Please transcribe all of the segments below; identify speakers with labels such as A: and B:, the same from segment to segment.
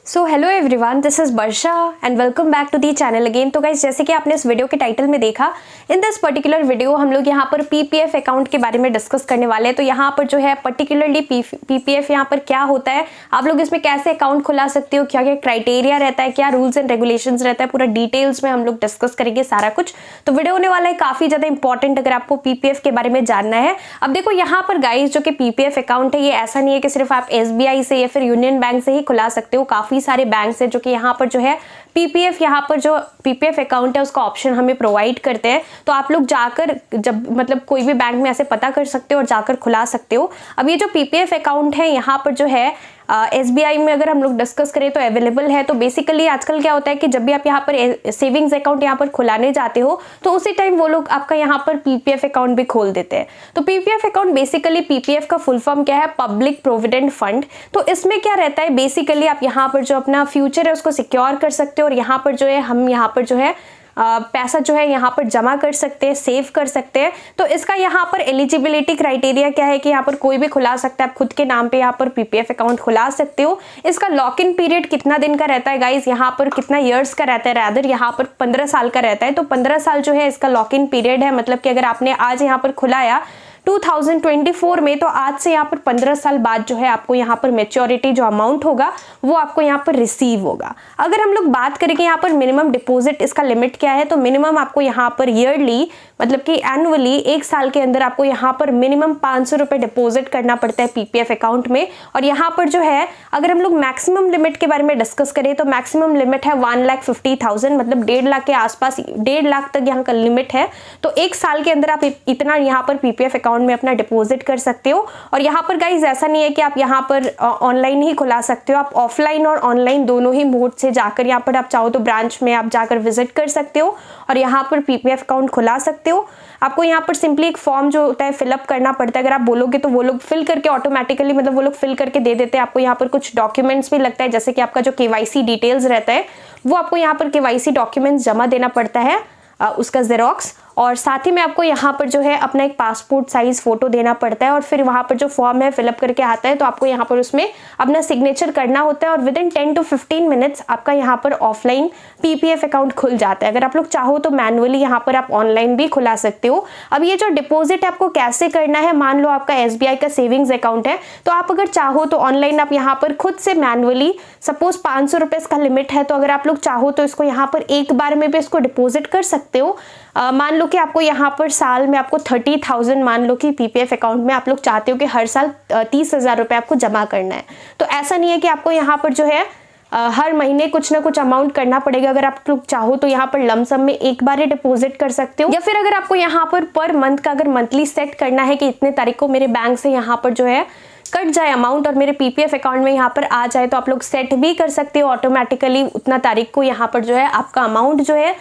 A: So hello everyone, this is Varsha and welcome back to the channel again. तो guys, जैसे कि आपने इस वीडियो के टाइटल में देखा, इन दिस पर्टिकुलर वीडियो हम लोग यहाँ पर पीपीएफ अकाउंट के बारे में डिस्कस करने वाले हैं। तो यहाँ पर जो है पर्टिकुलरली पीपीएफ यहाँ पर क्या होता है, आप लोग इसमें कैसे अकाउंट खुला सकते हो, क्या क्या क्राइटेरिया रहता है, क्या रूल्स एंड रेगुलेशंस रहता है, पूरा डिटेल्स में हम लोग डिस्कस करेंगे सारा कुछ। तो वीडियो होने वाला है काफी ज्यादा इंपॉर्टेंट अगर आपको पीपीएफ के बारे में जानना है। अब देखो यहाँ पर गाइस, जो कि पीपीएफ अकाउंट है, ये ऐसा नहीं है कि सिर्फ आप एसबीआई से या फिर यूनियन बैंक से ही खुला सकते हो। काफी सारे बैंक है जो कि यहाँ पर जो है पीपीएफ, यहाँ पर जो पीपीएफ अकाउंट है उसका ऑप्शन हमें प्रोवाइड करते हैं। तो आप लोग जाकर जब मतलब कोई भी बैंक में ऐसे पता कर सकते हो और जाकर खुला सकते हो। अब ये जो पीपीएफ अकाउंट है यहाँ पर जो है एसबीआई में अगर हम लोग डिस्कस करें तो अवेलेबल है। तो बेसिकली आजकल क्या होता है कि जब भी आप यहाँ पर सेविंग्स अकाउंट यहाँ पर खुलाने जाते हो तो उसी टाइम वो लोग आपका यहाँ पर पीपीएफ अकाउंट भी खोल देते हैं। तो पीपीएफ अकाउंट बेसिकली, पीपीएफ का फुल फॉर्म क्या है, पब्लिक प्रोविडेंट फंड। तो इसमें क्या रहता है, बेसिकली आप यहाँ पर जो अपना फ्यूचर है उसको सिक्योर कर सकते हो और यहाँ पर जो है हम यहाँ पर जो है पैसा जो है यहाँ पर जमा कर सकते हैं, सेव कर सकते हैं। तो इसका यहाँ पर एलिजिबिलिटी क्राइटेरिया क्या है कि यहाँ पर कोई भी खुला सकता है, आप खुद के नाम पे यहाँ पर पीपीएफ अकाउंट खुला सकते हो। इसका लॉक इन पीरियड कितना दिन का रहता है गाइस, यहाँ पर कितना ईयर्स का रहता है, रादर यहाँ पर 15 साल का रहता है। तो 15 साल जो है इसका लॉक इन पीरियड है। मतलब कि अगर आपने आज यहाँ पर खुलाया 2024 में, तो आज से यहाँ पर 15 साल बाद जो है आपको यहाँ पर मैच्योरिटी जो अमाउंट होगा वो आपको यहाँ पर रिसीव होगा। अगर हम लोग बात करें कि यहाँ पर मिनिमम डिपॉजिट, इसका लिमिट क्या है, तो मिनिमम आपको यहाँ पर ईयरली मतलब कि एनुअली 1 साल के अंदर आपको यहाँ पर मिनिमम 500 रुपये डिपॉजिट करना पड़ता है पीपीएफ अकाउंट में। और यहाँ पर जो है अगर हम लोग मैक्सिमम लिमिट के बारे में डिस्कस करें तो मैक्सिमम लिमिट है 1,50,000, मतलब 1.5 लाख के आसपास, 1.5 लाख तक यहाँ का लिमिट है। तो 1 साल के अंदर आप इतना यहाँ पर पीपीएफ अकाउंट में अपना डिपॉजिट कर सकते हो। और यहाँ पर गाइज ऐसा नहीं है कि आप यहाँ पर ऑनलाइन ही खुला सकते हो, आप ऑफलाइन और ऑनलाइन दोनों ही मोड से जाकर यहाँ पर आप चाहो तो ब्रांच में आप जाकर विजिट कर सकते हो और यहाँ पर पीपीएफ अकाउंट खुला सकते हो। आपको यहाँ पर सिंपली एक फॉर्म जो होता है फिलअप करना पड़ता है। अगर आप बोलोगे तो वो लोग फिल करके ऑटोमेटिकली, मतलब वो लोग फिल करके दे देते हैं। आपको यहाँ पर कुछ डॉक्यूमेंट्स भी लगता है, जैसे कि आपका जो केवाईसी डिटेल्स रहता है वो आपको यहाँ पर केवाईसी डॉक्यूमेंट्स जमा देना पड़ता है, उसका जेरोक्स। और साथ ही में आपको यहाँ पर जो है अपना एक पासपोर्ट साइज फोटो देना पड़ता है और फिर वहाँ पर जो फॉर्म है फिलअप करके आता है तो आपको यहाँ पर उसमें अपना सिग्नेचर करना होता है और विद इन 10 to 15 मिनट्स आपका यहाँ पर ऑफलाइन पीपीएफ अकाउंट खुल जाता है। अगर आप लोग चाहो तो मैनुअली यहाँ पर आप ऑनलाइन भी खुला सकते हो। अब ये जो डिपॉजिट आपको कैसे करना है, मान लो आपका एसबीआई का सेविंग्स अकाउंट है तो आप अगर चाहो तो ऑनलाइन आप यहाँ पर खुद से मैनुअली, सपोज 500 रुपये का लिमिट है, तो अगर आप लोग चाहो तो इसको यहाँ पर एक बार में भी इसको डिपॉजिट कर सकते हो। मान लो कि आपको यहाँ पर साल में आपको 30,000, मान लो कि पीपीएफ अकाउंट में आप लोग चाहते हो कि हर साल 30,000 रुपये आपको जमा करना है। तो ऐसा नहीं है कि आपको यहाँ पर जो है हर महीने कुछ ना कुछ अमाउंट करना पड़ेगा। अगर आप लोग चाहो तो यहाँ पर लमसम में एक बार ही डिपॉजिट कर सकते हो, या फिर अगर आपको यहाँ पर मंथ का अगर मंथली सेट करना है कि इतने तारीख को मेरे बैंक से यहाँ पर जो है कट जाए अमाउंट और मेरे पीपीएफ अकाउंट में यहाँ पर आ जाए, तो आप लोग सेट भी कर सकते हो ऑटोमेटिकली। उतना तारीख को यहाँ पर जो है आपका अमाउंट जो है,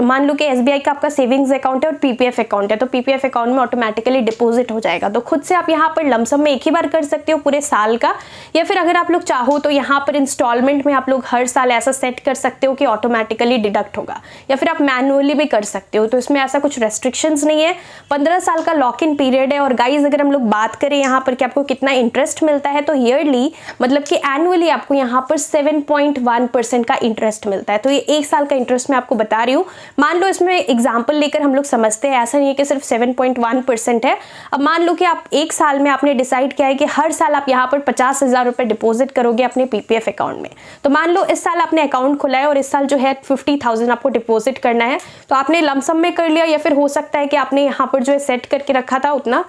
A: मान लो कि एसबीआई का आपका सेविंग्स अकाउंट है और पीपीएफ अकाउंट है, तो पीपीएफ अकाउंट में ऑटोमेटिकली डिपॉजिट हो जाएगा। तो खुद से आप यहाँ पर लमसम में एक ही बार कर सकते हो पूरे साल का, या फिर अगर आप लोग चाहो तो यहाँ पर इंस्टॉलमेंट में आप लोग हर साल ऐसा सेट कर सकते हो कि ऑटोमेटिकली डिडक्ट होगा, या फिर आप मैनुअली भी कर सकते हो। तो इसमें ऐसा कुछ रेस्ट्रिक्शंस नहीं है। 15 साल का लॉक इन पीरियड है। और गाइज अगर हम लोग बात करें यहाँ पर कि आपको कितना इंटरेस्ट मिलता है, तो ईयरली मतलब कि एनुअली आपको यहाँ पर 7.1% का इंटरेस्ट मिलता है। तो ये 1 साल का इंटरेस्ट मैं आपको बता रही हूँ। मान लो इसमें एग्जांपल लेकर हम लोग समझते हैं, ऐसा नहीं है कि सिर्फ 7.1% है। अब मान लो कि आप 1 साल में आपने डिसाइड किया है कि हर साल आप यहाँ पर 50,000 रुपये डिपॉजिट करोगे अपने पीपीएफ अकाउंट में। तो मान लो इस साल आपने अकाउंट खुला है और इस साल जो है 50,000 आपको डिपॉजिट करना है, तो आपने लमसम में कर लिया, या फिर हो सकता है कि आपने यहाँ पर जो है सेट करके रखा था उतना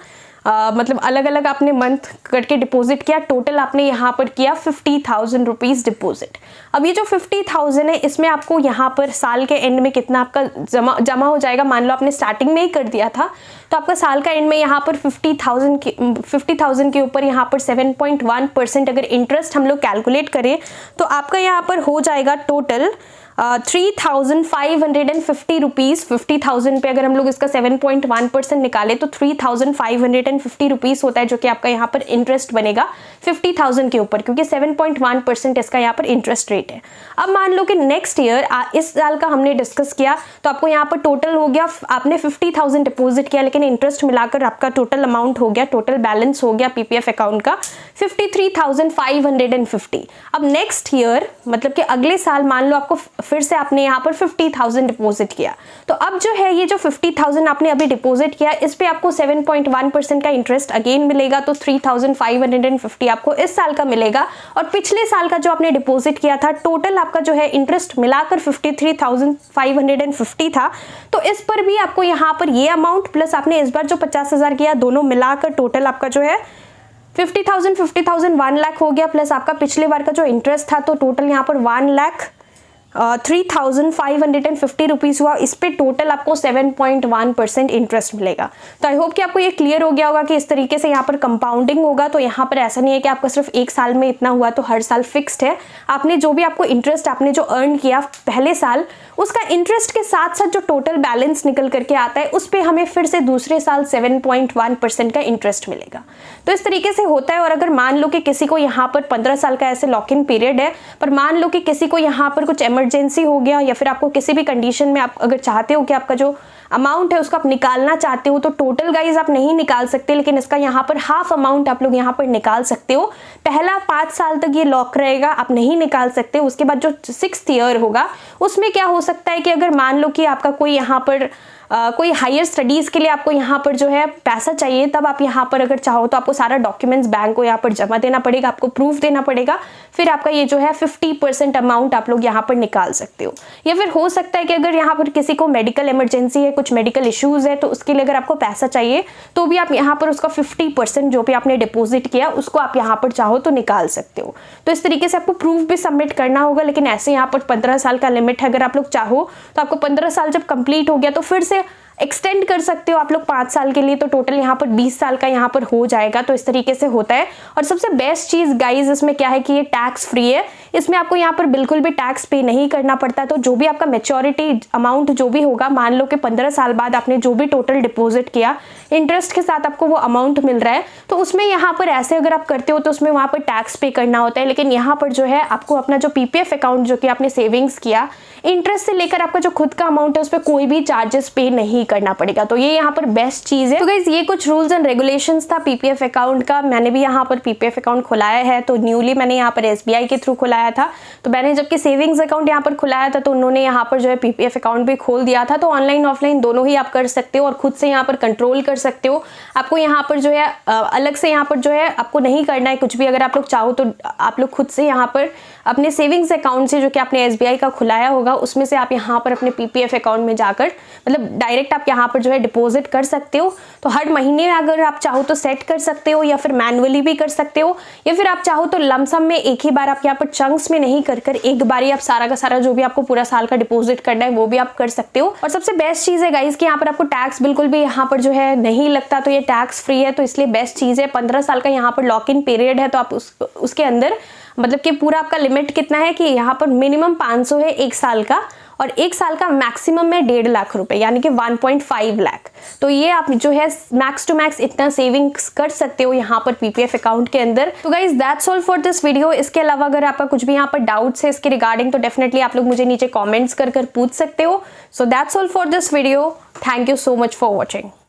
A: मतलब अलग अलग आपने मंथ करके डिपॉजिट किया। टोटल आपने यहाँ पर किया 50,000 रुपीज़ डिपॉजिट। अब ये जो 50,000 है इसमें आपको यहाँ पर साल के एंड में कितना आपका जमा हो जाएगा। मान लो आपने स्टार्टिंग में ही कर दिया था तो आपका साल का एंड में यहाँ पर 50,000 के ऊपर यहाँ पर 7.1% अगर इंटरेस्ट हम लोग कैलकुलेट करें तो आपका यहाँ पर हो जाएगा टोटल 3,550 रुपीज़, 50,000 पे अगर हम लोग इसका 7.1% निकाले तो 3,550 रुपीज़ होता है, जो कि आपका यहाँ पर इंटरेस्ट बनेगा 50,000 के ऊपर, क्योंकि 7.1% इसका यहाँ पर इंटरेस्ट रेट है। अब मान लो कि नेक्स्ट ईयर इस साल का हमने डिस्कस किया तो आपको यहाँ पर टोटल हो गया, आपने 50,000 डिपॉजिट किया लेकिन इंटरेस्ट मिलाकर आपका टोटल अमाउंट हो गया, टोटल बैलेंस हो गया पीपीएफ अकाउंट का 53,550। अब नेक्स्ट ईयर मतलब कि अगले साल मान लो आपको फिर से आपने यहाँ पर 50,000 डिपॉजिट किया, तो अब जो है ये जो 50,000 आपने अभी डिपॉजिट किया इस पे आपको 7.1% का इंटरेस्ट अगेन मिलेगा, तो 3,550 आपको इस साल का मिलेगा। और पिछले साल का जो आपने डिपॉजिट किया था टोटल आपका जो है इंटरेस्ट मिलाकर 53,550 था, तो इस पर भी आपको यहाँ पर ये अमाउंट प्लस आपने इस बार जो 50,000 किया दोनों मिलाकर टोटल आपका जो है 50,000 1 लाख हो गया, प्लस आपका पिछले बार का जो इंटरेस्ट था तो टोटल यहाँ पर 1,03,550 रुपीज़ हुआ। इस पे टोटल आपको 7.1% इंटरेस्ट मिलेगा। तो आई होप कि आपको ये क्लियर हो गया होगा कि इस तरीके से यहाँ पर कंपाउंडिंग होगा। तो यहाँ पर ऐसा नहीं है कि आपका सिर्फ एक साल में इतना हुआ तो हर साल फिक्स्ड है। आपने जो भी आपको इंटरेस्ट आपने जो अर्न किया पहले साल, उसका इंटरेस्ट के साथ साथ जो टोटल बैलेंस निकल करके आता है उस पर हमें फिर से दूसरे साल 7.1% का इंटरेस्ट मिलेगा। तो इस तरीके से होता है। और अगर मान लो कि किसी को यहाँ पर 15 साल का ऐसे लॉक इन पीरियड है, पर मान लो कि किसी को यहाँ पर कुछ इमरजेंसी हो गया या फिर आपको किसी भी कंडीशन में आप अगर चाहते हो कि आपका जो अमाउंट है उसको आप निकालना चाहते हो, तो टोटल गाइज आप नहीं निकाल सकते, लेकिन इसका यहाँ पर हाफ अमाउंट आप लोग यहाँ पर निकाल सकते हो। पहला 5 साल तक ये लॉक रहेगा, आप नहीं निकाल सकते। उसके बाद जो 6th ईयर होगा उसमें क्या हो सकता है कि अगर मान लो कि आपका कोई यहाँ पर कोई हायर स्टडीज़ के लिए आपको यहाँ पर जो है पैसा चाहिए, तब आप यहाँ पर अगर चाहो तो आपको सारा डॉक्यूमेंट्स बैंक को यहाँ पर जमा देना पड़ेगा, आपको प्रूफ देना पड़ेगा, फिर आपका ये जो है 50% अमाउंट आप लोग यहाँ पर निकाल सकते हो। या फिर हो सकता है कि अगर यहाँ पर किसी को मेडिकल इमरजेंसी है, कुछ मेडिकल इश्यूज़ है, तो उसके लिए अगर आपको पैसा चाहिए तो भी आप यहाँ पर उसका 50% जो भी आपने डिपॉजिट किया उसको आप यहाँ पर चाहो तो निकाल सकते हो। तो इस तरीके से आपको प्रूफ भी सबमिट करना होगा, लेकिन ऐसे यहाँ पर 15 साल का लिमिट है। अगर आप लोग चाहो तो आपको 15 साल जब कंप्लीट हो गया तो फिर से एक्सटेंड कर सकते हो आप लोग 5 साल के लिए, तो टोटल यहाँ पर 20 साल का यहाँ पर हो जाएगा। तो इस तरीके से होता है। और सबसे बेस्ट चीज़ गाइज इसमें क्या है कि ये टैक्स फ्री है, इसमें आपको यहाँ पर बिल्कुल भी टैक्स पे नहीं करना पड़ता। तो जो भी आपका मैच्योरिटी अमाउंट जो भी होगा, मान लो कि 15 साल बाद आपने जो भी टोटल डिपॉजिट किया इंटरेस्ट के साथ आपको वो अमाउंट मिल रहा है, तो उसमें यहाँ पर ऐसे अगर आप करते हो तो उसमें वहाँ पर टैक्स पे करना होता है। लेकिन यहाँ पर जो है आपको अपना जो पीपीएफ अकाउंट जो कि आपने सेविंग्स किया, इंटरेस्ट से लेकर आपका जो खुद का अमाउंट है उस पर कोई भी चार्जेस पे नहीं करना पड़ेगा। तो ये यहाँ पर बेस्ट चीज़ है। तो गाइस ये कुछ रूल्स एंड रेगुलेशंस था पीपीएफ अकाउंट का। मैंने भी यहाँ पर पीपीएफ अकाउंट खुलाया है, तो न्यूली मैंने यहाँ पर एसबीआई के थ्रू खुलाया था। तो मैंने जबकि सेविंग्स अकाउंट यहाँ पर खुलाया था तो उन्होंने यहाँ पर जो है पीपीएफ अकाउंट भी खोल दिया था। तो ऑनलाइन ऑफलाइन दोनों ही आप कर सकते हो और खुद से यहाँ पर कंट्रोल कर सकते हो। आपको यहाँ पर जो है अलग से यहाँ पर जो है आपको नहीं करना है कुछ भी। अगर आप लोग चाहो तो आप लोग खुद से यहाँ पर अपने सेविंग्स अकाउंट से जो कि आपने एसबीआई का खुलाया होगा उसमें से आप यहाँ पर अपने पीपीएफ अकाउंट में जाकर मतलब डायरेक्ट आप यहाँ पर जो है डिपॉजिट कर सकते हो। तो हर महीने अगर आप चाहो तो सेट कर सकते हो, या फिर मैनुअली भी कर सकते हो, या फिर आप चाहो तो लमसम में एक ही बार आप यहाँ पर चंक्स में नहीं कर एक बार ही आप सारा का सारा जो भी आपको पूरा साल का डिपॉजिट करना है वो भी आप कर सकते हो। और सबसे बेस्ट चीज़ है गाइज कि यहाँ पर आपको टैक्स बिल्कुल भी यहाँ पर जो है नहीं लगता, तो ये टैक्स फ्री है। तो इसलिए बेस्ट चीज़ है। 15 साल का यहाँ पर लॉक इन पीरियड है, तो आप उसके अंदर मतलब कि पूरा आपका लिमिट कितना है कि यहाँ पर मिनिमम 500 है 1 साल का, और 1 साल का मैक्सिमम है 1.5 लाख रुपए, यानी कि 1.5 लाख। तो ये आप जो है मैक्स टू मैक्स इतना सेविंग्स कर सकते हो यहाँ पर पीपीएफ अकाउंट के अंदर। तो guys that's all for this video. इसके अलावा अगर आपका कुछ भी यहाँ पर डाउट्स है इसके रिगार्डिंग तो डेफिनेटली आप लोग मुझे नीचे कॉमेंट्स कर पूछ सकते हो। So that's all for this video. Thank you so much for watching.